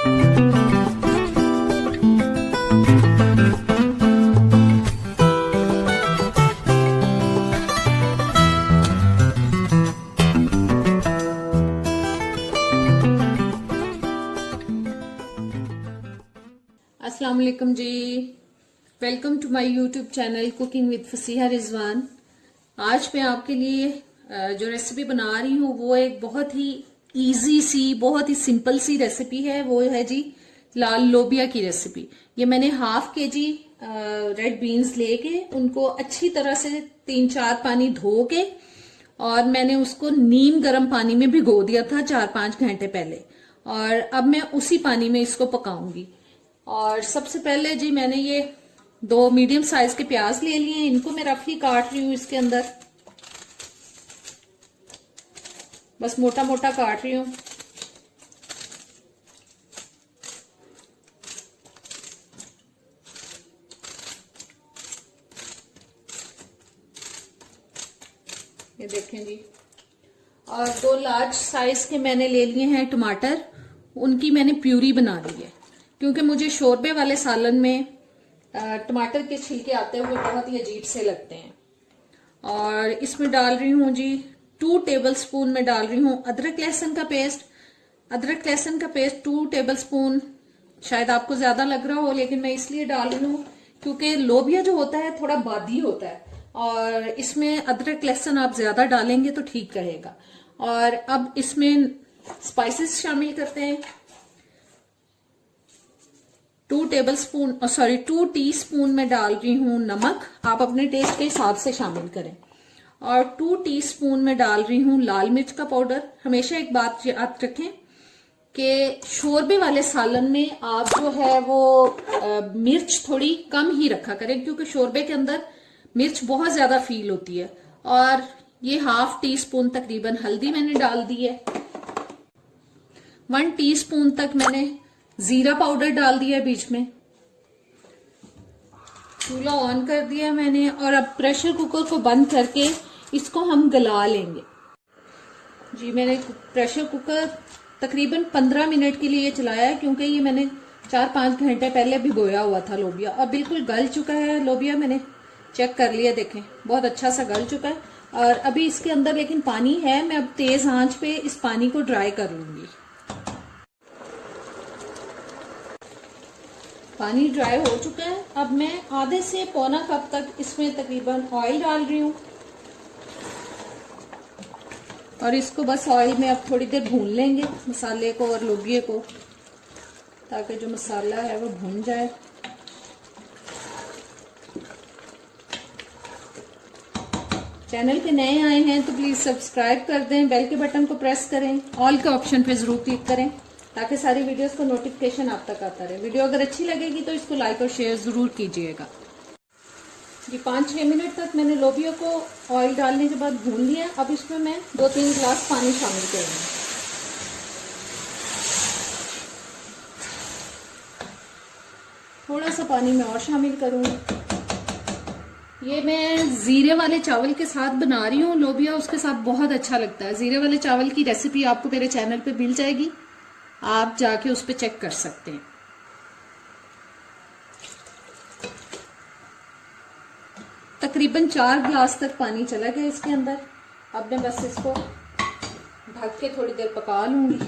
अस्सलाम वालेकुम जी, welcome to my YouTube channel cooking with Fasiha Rizwan. आज मैं आपके लिए जो रेसिपी बना रही हूँ वो एक बहुत ही इजी सी, बहुत ही सिंपल सी रेसिपी है। वो है जी लाल लोबिया की रेसिपी। ये मैंने हाफ केजी रेड बीन्स लेके उनको अच्छी तरह से 3-4 पानी धो के और मैंने उसको नीम गर्म पानी में भिगो दिया था 4-5 घंटे पहले, और अब मैं उसी पानी में इसको पकाऊंगी। और सबसे पहले जी मैंने ये 2 मीडियम साइज के प्याज ले लिए हैं, इनको मैं रफली काट रही हूँ। इसके अंदर बस मोटा मोटा काट रही हूँ। ये देखें जी। और 2 लार्ज साइज के मैंने ले लिए हैं टमाटर, उनकी मैंने प्यूरी बना ली है, क्योंकि मुझे शोरबे वाले सालन में टमाटर के छिलके आते हुए बहुत ही अजीब से लगते हैं। और इसमें डाल रही हूँ जी 2 टेबलस्पून में डाल रही हूँ अदरक लहसुन का पेस्ट। अदरक लहसुन का पेस्ट 2 टेबलस्पून शायद आपको ज्यादा लग रहा हो, लेकिन मैं इसलिए डाल रही हूँ क्योंकि लोबिया जो होता है थोड़ा बादी होता है, और इसमें अदरक लहसुन आप ज्यादा डालेंगे तो ठीक रहेगा। और अब इसमें स्पाइसेस शामिल करते हैं। 2 टीस्पून में डाल रही हूँ नमक, आप अपने टेस्ट के हिसाब से शामिल करें। और 2 टीस्पून में डाल रही हूँ लाल मिर्च का पाउडर। हमेशा एक बात याद रखें कि शोरबे वाले सालन में आप जो है वो मिर्च थोड़ी कम ही रखा करें, क्योंकि शोरबे के अंदर मिर्च बहुत ज्यादा फील होती है। और ये ½ टीस्पून तकरीबन हल्दी मैंने डाल दी है। 1 टीस्पून तक मैंने जीरा पाउडर डाल दिया बीच में। चूल्हा ऑन कर दिया मैंने, और अब प्रेशर कुकर को बंद करके इसको हम गला लेंगे जी। मैंने प्रेशर कुकर तकरीबन 15 मिनट के लिए चलाया है, क्योंकि ये मैंने 4-5 घंटे पहले भिगोया हुआ था लोबिया। अब बिल्कुल गल चुका है लोबिया, मैंने चेक कर लिया, देखें बहुत अच्छा सा गल चुका है। और अभी इसके अंदर लेकिन पानी है, मैं अब तेज आंच पे इस पानी को ड्राई कर लूंगी। पानी ड्राई हो चुका है। अब मैं आधे से पौना कप तक इसमें तकरीबन ऑयल डाल रही हूँ, और इसको बस ऑयल में अब थोड़ी देर भून लेंगे मसाले को और लोबिये को, ताकि जो मसाला है वो भून जाए। चैनल पे नए आए हैं तो प्लीज सब्सक्राइब कर दें, बेल के बटन को प्रेस करें, ऑल के ऑप्शन पे जरूर क्लिक करें, ताकि सारी वीडियोस का नोटिफिकेशन आप तक आता रहे। वीडियो अगर अच्छी लगेगी तो इसको लाइक और शेयर जरूर कीजिएगा जी। 5-6 मिनट तक मैंने लोबिया को ऑयल डालने के बाद भून लिया। अब इसमें मैं 2-3 गिलास पानी शामिल करूंगी। थोड़ा सा पानी मैं और शामिल करूंगी। ये मैं जीरे वाले चावल के साथ बना रही हूँ लोबिया, उसके साथ बहुत अच्छा लगता है। जीरे वाले चावल की रेसिपी आपको मेरे चैनल पे मिल जाएगी, आप जाके उस पर चेक कर सकते हैं। तकरीबन 4 गिलास तक पानी चला गया इसके अंदर। अब मैं बस इसको ढक के थोड़ी देर पका लूंगी।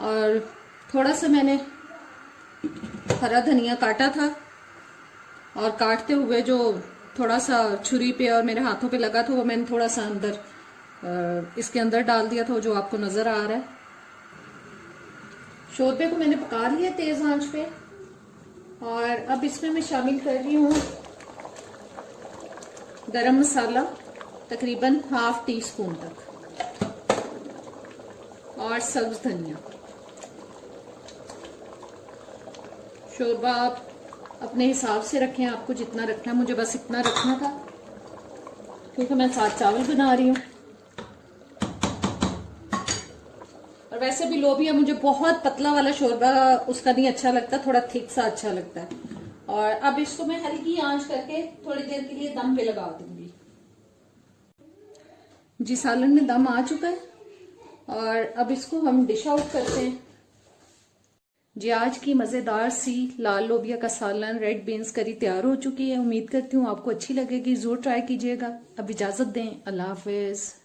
और थोड़ा सा मैंने हरा धनिया काटा था, और काटते हुए जो थोड़ा सा छुरी पे और मेरे हाथों पे लगा था वो मैंने थोड़ा सा अंदर इसके अंदर डाल दिया था, जो आपको नजर आ रहा है। शोरबे को मैंने पका लिया तेज आंच पे। और अब इसमें मैं शामिल कर रही हूँ गरम मसाला, तकरीबन ½ टीस्पून तक, और सब्ज धनिया। शोरबा आप अपने हिसाब से रखें, आपको जितना रखना है। मुझे बस इतना रखना था क्योंकि मैं साथ चावल बना रही हूँ। और वैसे भी लोबिया मुझे बहुत पतला वाला शोरबा उसका नहीं अच्छा लगता, थोड़ा थिक सा अच्छा लगता है। और अब इसको मैं हल्की आंच करके थोड़ी देर के लिए दम पे लगा दूंगी। जी सालन में दम आ चुका है और अब इसको हम डिश आउट करते हैं। जी आज की मज़ेदार सी लाल लोबिया का सालन रेड बीन्स करी तैयार हो चुकी है। उम्मीद करती हूँ आपको अच्छी लगेगी, ज़रूर ट्राई कीजिएगा। अब इजाज़त दें, अल्लाह हाफिज़।